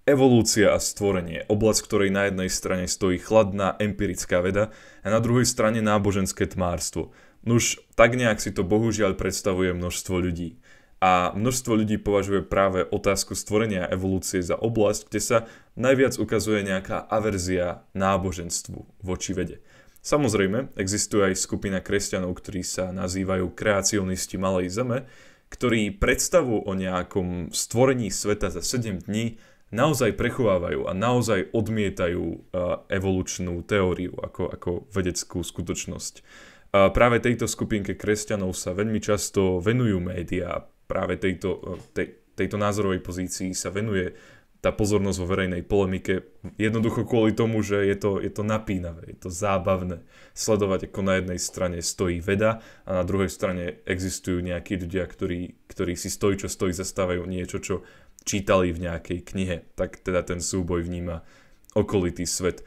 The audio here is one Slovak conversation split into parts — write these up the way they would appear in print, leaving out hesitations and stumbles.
Evolúcia a stvorenie, oblasť, ktorej na jednej strane stojí chladná empirická veda a na druhej strane náboženské tmárstvo. Nuž, tak nejak si to bohužiaľ predstavuje množstvo ľudí. A množstvo ľudí považuje práve otázku stvorenia a evolúcie za oblasť, kde sa najviac ukazuje nejaká averzia náboženstvu voči vede. Samozrejme, existuje aj skupina kresťanov, ktorí sa nazývajú kreacionisti malej zeme, ktorí predstavu o nejakom stvorení sveta za 7 dní naozaj prechovávajú a naozaj odmietajú evolučnú teóriu ako vedeckú skutočnosť. Práve tejto skupinke kresťanov sa veľmi často venujú médiá, práve tejto názorovej pozícii sa venuje tá pozornosť vo verejnej polemike jednoducho kvôli tomu, že je to napínavé, je to zábavné sledovať, ako na jednej strane stojí veda a na druhej strane existujú nejakí ľudia, ktorí si stojí, čo stojí, zastávajú niečo, čo čítali v nejakej knihe. Tak teda ten súboj vníma okolitý svet.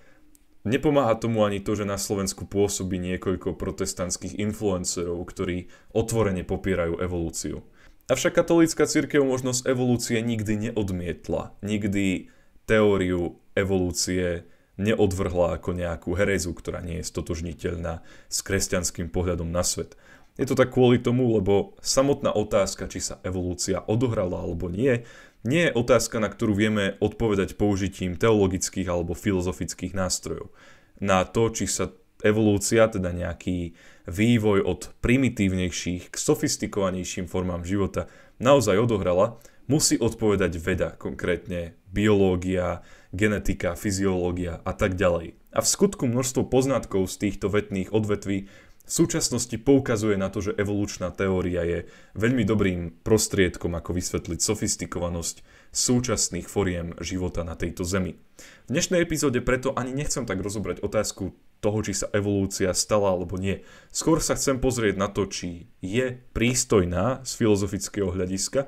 Nepomáha tomu ani to, že na Slovensku pôsobí niekoľko protestantských influencerov, ktorí otvorene popierajú evolúciu. Avšak katolícka cirkev možnosť evolúcie nikdy neodmietla. Nikdy teóriu evolúcie neodvrhla ako nejakú herézu, ktorá nie je stotožniteľná s kresťanským pohľadom na svet. Je to tak kvôli tomu, lebo samotná otázka, či sa evolúcia odohrala alebo nie je otázka, na ktorú vieme odpovedať použitím teologických alebo filozofických nástrojov. Na to, či sa evolúcia, teda nejaký vývoj od primitívnejších k sofistikovanejším formám života naozaj odohrala, musí odpovedať veda, konkrétne biológia, genetika, fyziológia a tak ďalej. A v skutku množstvo poznatkov z týchto vetných odvetví v súčasnosti poukazuje na to, že evolučná teória je veľmi dobrým prostriedkom, ako vysvetliť sofistikovanosť súčasných foriem života na tejto zemi. V dnešnej epizóde preto ani nechcem tak rozobrať otázku toho, či sa evolúcia stala alebo nie. Skôr sa chcem pozrieť na to, či je prístojná z filozofického hľadiska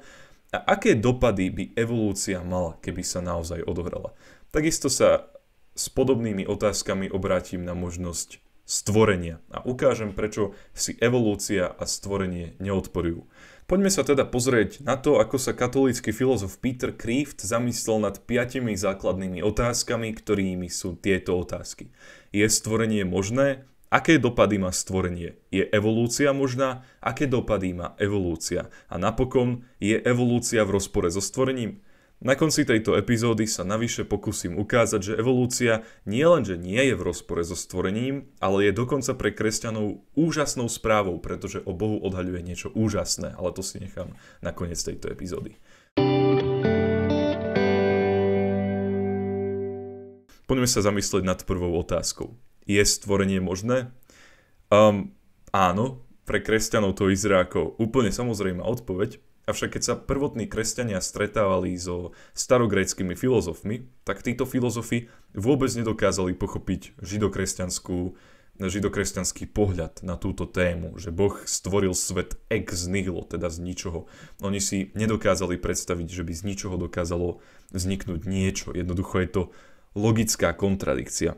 a aké dopady by evolúcia mala, keby sa naozaj odohrala. Takisto sa s podobnými otázkami obrátim na možnosť stvorenia a ukážem, prečo si evolúcia a stvorenie neodporujú. Poďme sa teda pozrieť na to, ako sa katolícky filozof Peter Kreeft zamyslel nad 5 základnými otázkami, ktorými sú tieto otázky. Je stvorenie možné? Aké dopady má stvorenie? Je evolúcia možná? Aké dopady má evolúcia? A napokon, je evolúcia v rozpore so stvorením? Na konci tejto epizódy sa navyše pokúsim ukázať, že evolúcia nielenže nie je v rozpore so stvorením, ale je dokonca pre kresťanov úžasnou správou, pretože o Bohu odhaľuje niečo úžasné, ale to si nechám na koniec tejto epizódy. Poďme sa zamyslieť nad prvou otázkou. Je stvorenie možné? Áno, pre kresťanov to vyzerá ako úplne samozrejmá odpoveď. Avšak keď sa prvotní kresťania stretávali so starogréckymi filozofmi, tak títo filozofi vôbec nedokázali pochopiť židokresťanský pohľad na túto tému, že Boh stvoril svet ex nihilo, teda z ničoho. Oni si nedokázali predstaviť, že by z ničoho dokázalo vzniknúť niečo. Jednoducho je to logická kontradikcia.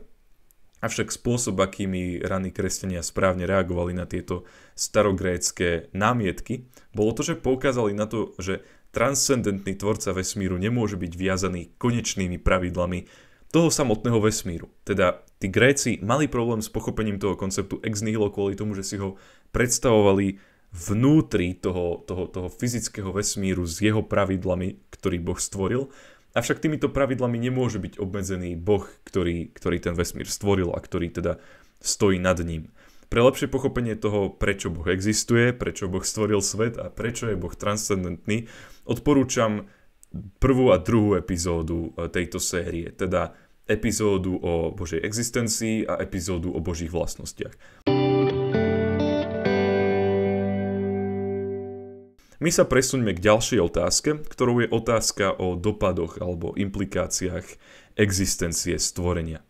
Avšak spôsob, akými raní kresťania správne reagovali na tieto starogrécke námietky, bolo to, že poukázali na to, že transcendentný tvorca vesmíru nemôže byť viazaný konečnými pravidlami toho samotného vesmíru. Teda tí Gréci mali problém s pochopením toho konceptu ex nihilo kvôli tomu, že si ho predstavovali vnútri toho fyzického vesmíru s jeho pravidlami, ktorý Boh stvoril. Avšak týmito pravidlami nemôže byť obmedzený Boh, ktorý ten vesmír stvoril a ktorý teda stojí nad ním. Pre lepšie pochopenie toho, prečo Boh existuje, prečo Boh stvoril svet a prečo je Boh transcendentný, odporúčam prvú a druhú epizódu tejto série, teda epizódu o Božej existencii a epizódu o Božích vlastnostiach. My sa presuňme k ďalšej otázke, ktorou je otázka o dopadoch alebo implikáciách existencie stvorenia.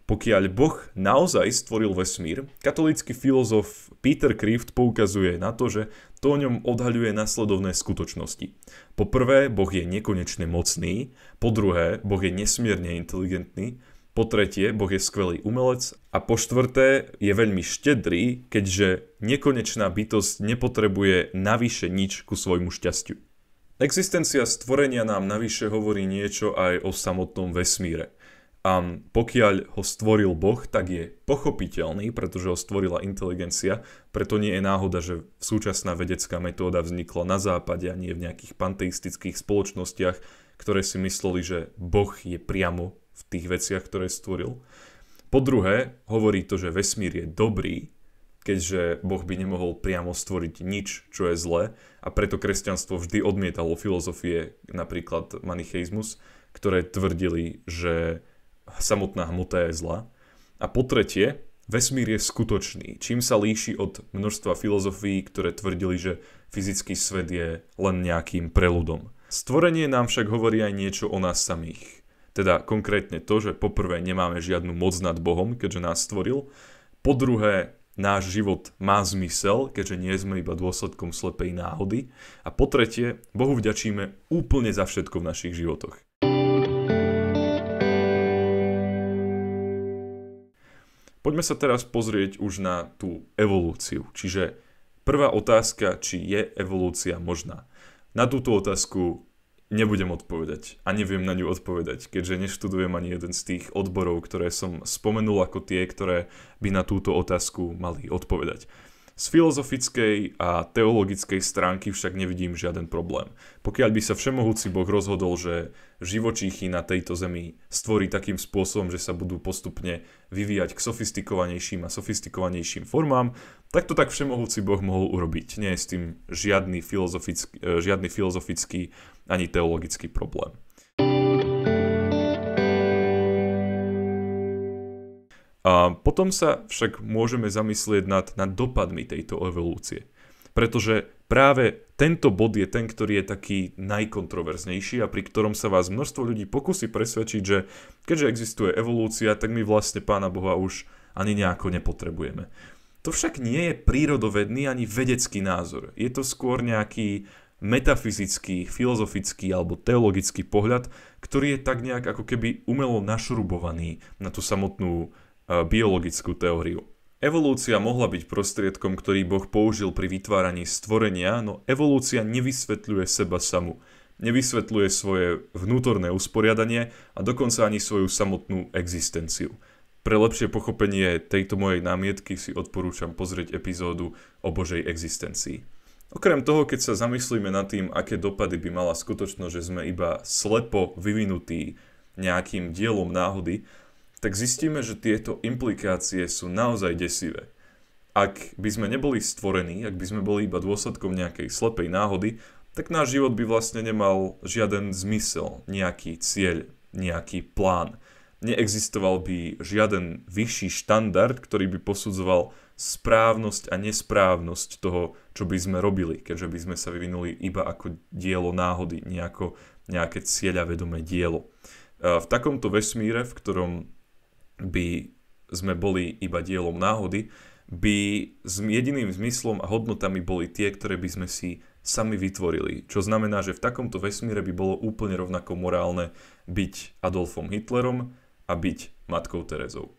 Pokiaľ Boh naozaj stvoril vesmír, katolícky filozof Peter Kreeft poukazuje na to, že to o ňom odhaľuje nasledovné skutočnosti. Po prvé, Boh je nekonečne mocný, po druhé, Boh je nesmierne inteligentný, po tretie, Boh je skvelý umelec a po štvrté, je veľmi štedrý, keďže nekonečná bytosť nepotrebuje navyše nič ku svojmu šťastiu. Existencia stvorenia nám navyše hovorí niečo aj o samotnom vesmíre. A pokiaľ ho stvoril Boh, tak je pochopiteľný, pretože ho stvorila inteligencia, preto nie je náhoda, že súčasná vedecká metóda vznikla na západe a nie v nejakých panteistických spoločnostiach, ktoré si mysleli, že Boh je priamo v tých veciach, ktoré stvoril. Po druhé, hovorí to, že vesmír je dobrý, keďže Boh by nemohol priamo stvoriť nič, čo je zlé, a preto kresťanstvo vždy odmietalo filozofie, napríklad manicheizmus, ktoré tvrdili, že samotná hmota je zlá. A po tretie, vesmír je skutočný, čím sa líši od množstva filozofií, ktoré tvrdili, že fyzický svet je len nejakým preludom. Stvorenie nám však hovorí aj niečo o nás samých. Teda konkrétne to, že poprvé nemáme žiadnu moc nad Bohom, keďže nás stvoril. Po druhé, náš život má zmysel, keďže nie sme iba dôsledkom slepej náhody. A po tretie, Bohu vďačíme úplne za všetko v našich životoch. Poďme sa teraz pozrieť už na tú evolúciu. Čiže prvá otázka, či je evolúcia možná. Na túto otázku nebudem odpovedať a neviem na ňu odpovedať, keďže neštudujem ani jeden z tých odborov, ktoré som spomenul ako tie, ktoré by na túto otázku mali odpovedať. Z filozofickej a teologickej stránky však nevidím žiaden problém. Pokiaľ by sa všemohúci Boh rozhodol, že živočíchy na tejto zemi stvorí takým spôsobom, že sa budú postupne vyvíjať k sofistikovanejším a sofistikovanejším formám, tak to tak všemohúci Boh mohol urobiť. Nie je s tým žiadny filozofický ani teologický problém. A potom sa však môžeme zamyslieť nad dopadmi tejto evolúcie. Pretože práve tento bod je ten, ktorý je taký najkontroverznejší a pri ktorom sa vás množstvo ľudí pokusí presvedčiť, že keďže existuje evolúcia, tak my vlastne Pána Boha už ani nejako nepotrebujeme. To však nie je prírodovedný ani vedecký názor. Je to skôr nejaký metafyzický, filozofický alebo teologický pohľad, ktorý je tak nejak ako keby umelo našrubovaný na tú samotnú biologickú teóriu. Evolúcia mohla byť prostriedkom, ktorý Boh použil pri vytváraní stvorenia, no evolúcia nevysvetľuje seba samu. Nevysvetľuje svoje vnútorné usporiadanie a dokonca ani svoju samotnú existenciu. Pre lepšie pochopenie tejto mojej námietky si odporúčam pozrieť epizódu o Božej existencii. Okrem toho, keď sa zamyslíme nad tým, aké dopady by mala skutočnosť, že sme iba slepo vyvinutí nejakým dielom náhody, tak zistíme, že tieto implikácie sú naozaj desivé. Ak by sme neboli stvorení, ak by sme boli iba dôsledkom nejakej slepej náhody, tak náš život by vlastne nemal žiaden zmysel, nejaký cieľ, nejaký plán. Neexistoval by žiaden vyšší štandard, ktorý by posudzoval správnosť a nesprávnosť toho, čo by sme robili, keďže by sme sa vyvinuli iba ako dielo náhody, nejaké cieľavedomé dielo. V takomto vesmíre, v ktorom by sme boli iba dielom náhody, by s jediným zmyslom a hodnotami boli tie, ktoré by sme si sami vytvorili. Čo znamená, že v takomto vesmíre by bolo úplne rovnako morálne byť Adolfom Hitlerom a byť Matkou Terezou.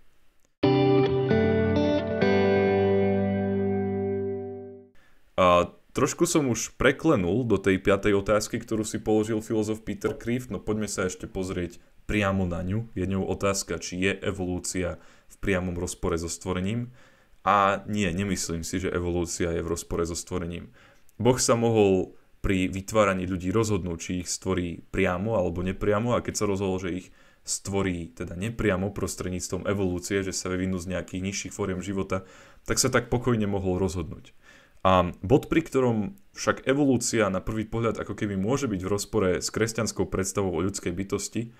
A trošku som už preklenul do tej 5. otázky, ktorú si položil filozof Peter Kreeft, no poďme sa ešte pozrieť priamo na ňu. Je ňou otázka, či je evolúcia v priamom rozpore so stvorením. A nie, nemyslím si, že evolúcia je v rozpore so stvorením. Boh sa mohol pri vytváraní ľudí rozhodnúť, či ich stvorí priamo alebo nepriamo, a keď sa rozhodol, že ich stvorí teda nepriamo prostredníctvom evolúcie, že sa vyvinú z nejakých nižších fóriem života, tak sa tak pokojne mohol rozhodnúť. A bod, pri ktorom však evolúcia na prvý pohľad ako keby môže byť v rozpore s kresťanskou predstavou o ľudskej bytosti,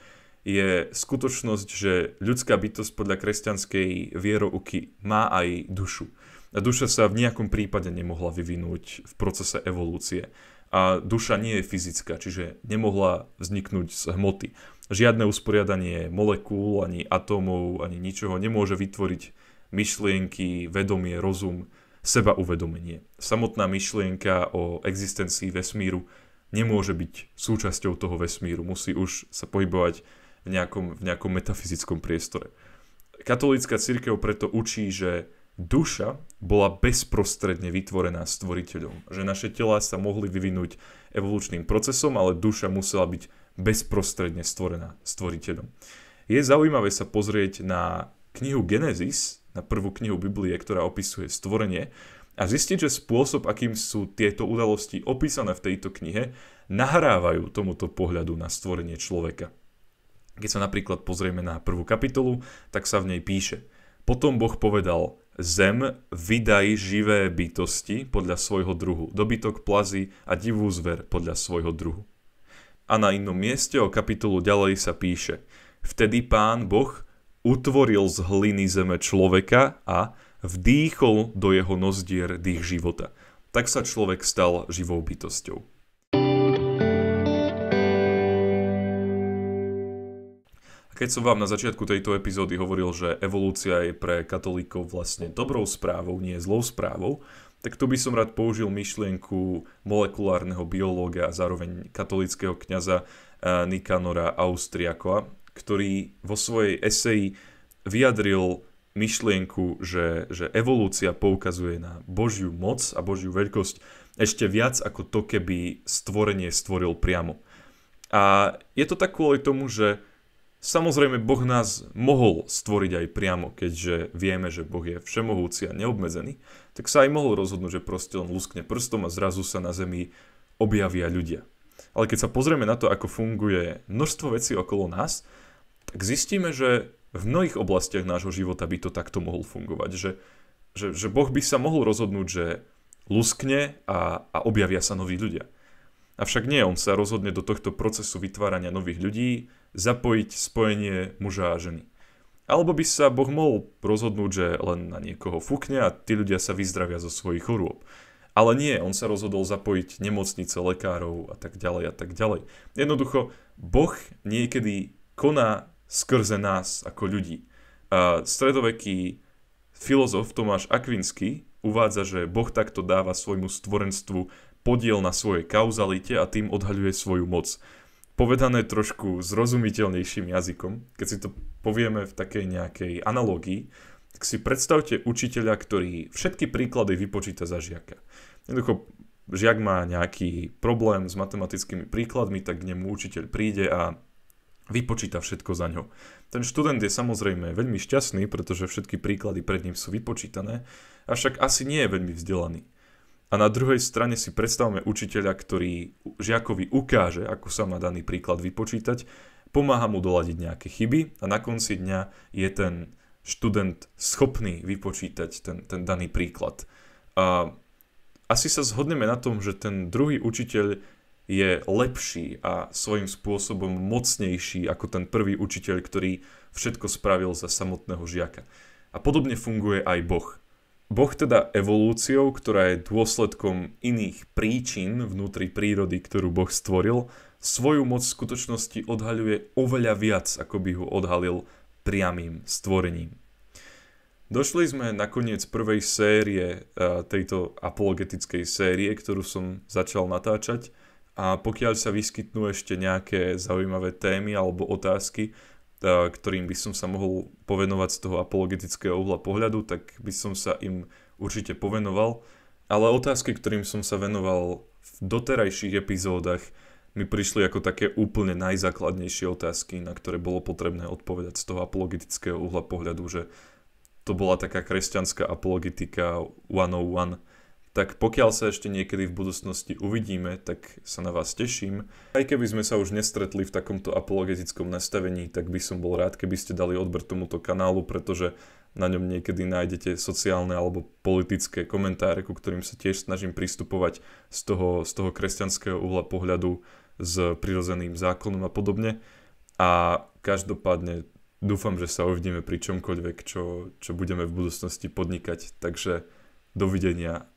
je skutočnosť, že ľudská bytosť podľa kresťanskej vierouky má aj dušu. A duša sa v nejakom prípade nemohla vyvinúť v procese evolúcie. A duša nie je fyzická, čiže nemohla vzniknúť z hmoty. Žiadne usporiadanie molekúl, ani atómov, ani ničoho nemôže vytvoriť myšlienky, vedomie, rozum, seba uvedomenie. Samotná myšlienka o existencii vesmíru nemôže byť súčasťou toho vesmíru. Musí už sa pohybovať v nejakom metafyzickom priestore. Katolícka cirkev preto učí, že duša bola bezprostredne vytvorená stvoriteľom. Že naše telá sa mohli vyvinúť evolučným procesom, ale duša musela byť bezprostredne stvorená stvoriteľom. Je zaujímavé sa pozrieť na knihu Genesis, na prvú knihu Biblie, ktorá opisuje stvorenie, a zistiť, že spôsob, akým sú tieto udalosti opísané v tejto knihe, nahrávajú tomuto pohľadu na stvorenie človeka. Keď sa napríklad pozrieme na prvú kapitolu, tak sa v nej píše: Potom Boh povedal: Zem, vydaj živé bytosti podľa svojho druhu, dobytok, plazy a divú zver podľa svojho druhu. A na inom mieste o kapitolu ďalej sa píše: Vtedy Pán Boh utvoril z hliny zeme človeka a vdýchol do jeho nozdier dých života. Tak sa človek stal živou bytosťou. A keď som vám na začiatku tejto epizódy hovoril, že evolúcia je pre katolíkov vlastne dobrou správou, nie zlou správou, tak tu by som rád použil myšlienku molekulárneho biológa a zároveň katolíckeho kňaza Nikanora Austriakova, ktorý vo svojej eseji vyjadril myšlienku, že evolúcia poukazuje na Božiu moc a Božiu veľkosť ešte viac ako to, keby stvorenie stvoril priamo. A je to tak kvôli tomu, že samozrejme Boh nás mohol stvoriť aj priamo, keďže vieme, že Boh je všemohúci a neobmedzený, tak sa aj mohol rozhodnúť, že proste len luskne prstom a zrazu sa na zemi objavia ľudia. Ale keď sa pozrieme na to, ako funguje množstvo vecí okolo nás, tak zistíme, že v mnohých oblastiach nášho života by to takto mohol fungovať. Že Boh by sa mohol rozhodnúť, že luskne a objavia sa noví ľudia. Avšak nie, on sa rozhodne do tohto procesu vytvárania nových ľudí zapojiť spojenie muža a ženy. Alebo by sa Boh mohol rozhodnúť, že len na niekoho fúkne a tí ľudia sa vyzdravia zo svojich chorôb. Ale nie, on sa rozhodol zapojiť nemocnice, lekárov a tak ďalej a tak ďalej. Jednoducho, Boh niekedy koná skrze nás ako ľudí. A stredoveký filozof Tomáš Akvinský uvádza, že Boh takto dáva svojmu stvorenstvu podiel na svojej kauzalite a tým odhaľuje svoju moc. Povedané trošku zrozumiteľnejším jazykom, keď si to povieme v takej nejakej analógii, tak si predstavte učiteľa, ktorý všetky príklady vypočíta za žiaka. Jednoducho, žiak má nejaký problém s matematickými príkladmi, tak k nemu učiteľ príde a vypočíta všetko za ňo. Ten študent je samozrejme veľmi šťastný, pretože všetky príklady pred ním sú vypočítané, avšak asi nie je veľmi vzdelaný. A na druhej strane si predstavme učiteľa, ktorý žiakovi ukáže, ako sa má daný príklad vypočítať, pomáha mu doladiť nejaké chyby a na konci dňa je ten študent schopný vypočítať ten daný príklad. A asi sa zhodneme na tom, že ten druhý učiteľ je lepší a svojím spôsobom mocnejší ako ten prvý učiteľ, ktorý všetko spravil za samotného žiaka. A podobne funguje aj Boh. Boh teda evolúciou, ktorá je dôsledkom iných príčin vnútri prírody, ktorú Boh stvoril, svoju moc v skutočnosti odhaľuje oveľa viac, ako by ho odhalil priamým stvorením. Došli sme na koniec prvej série tejto apologetickej série, ktorú som začal natáčať. A pokiaľ sa vyskytnú ešte nejaké zaujímavé témy alebo otázky, ktorým by som sa mohol povenovať z toho apologetického uhla pohľadu, tak by som sa im určite povenoval. Ale otázky, ktorým som sa venoval v doterajších epizódach, mi prišli ako také úplne najzákladnejšie otázky, na ktoré bolo potrebné odpovedať z toho apologetického uhla pohľadu, že to bola taká kresťanská apologetika 101. Tak pokiaľ sa ešte niekedy v budúcnosti uvidíme, tak sa na vás teším. Aj keby sme sa už nestretli v takomto apologetickom nastavení, tak by som bol rád, keby ste dali odber tomuto kanálu, pretože na ňom niekedy nájdete sociálne alebo politické komentáre, ku ktorým sa tiež snažím pristupovať z toho kresťanského uhla pohľadu s prirodzeným zákonom a podobne. A každopádne dúfam, že sa uvidíme pri čomkoľvek, čo budeme v budúcnosti podnikať. Takže dovidenia.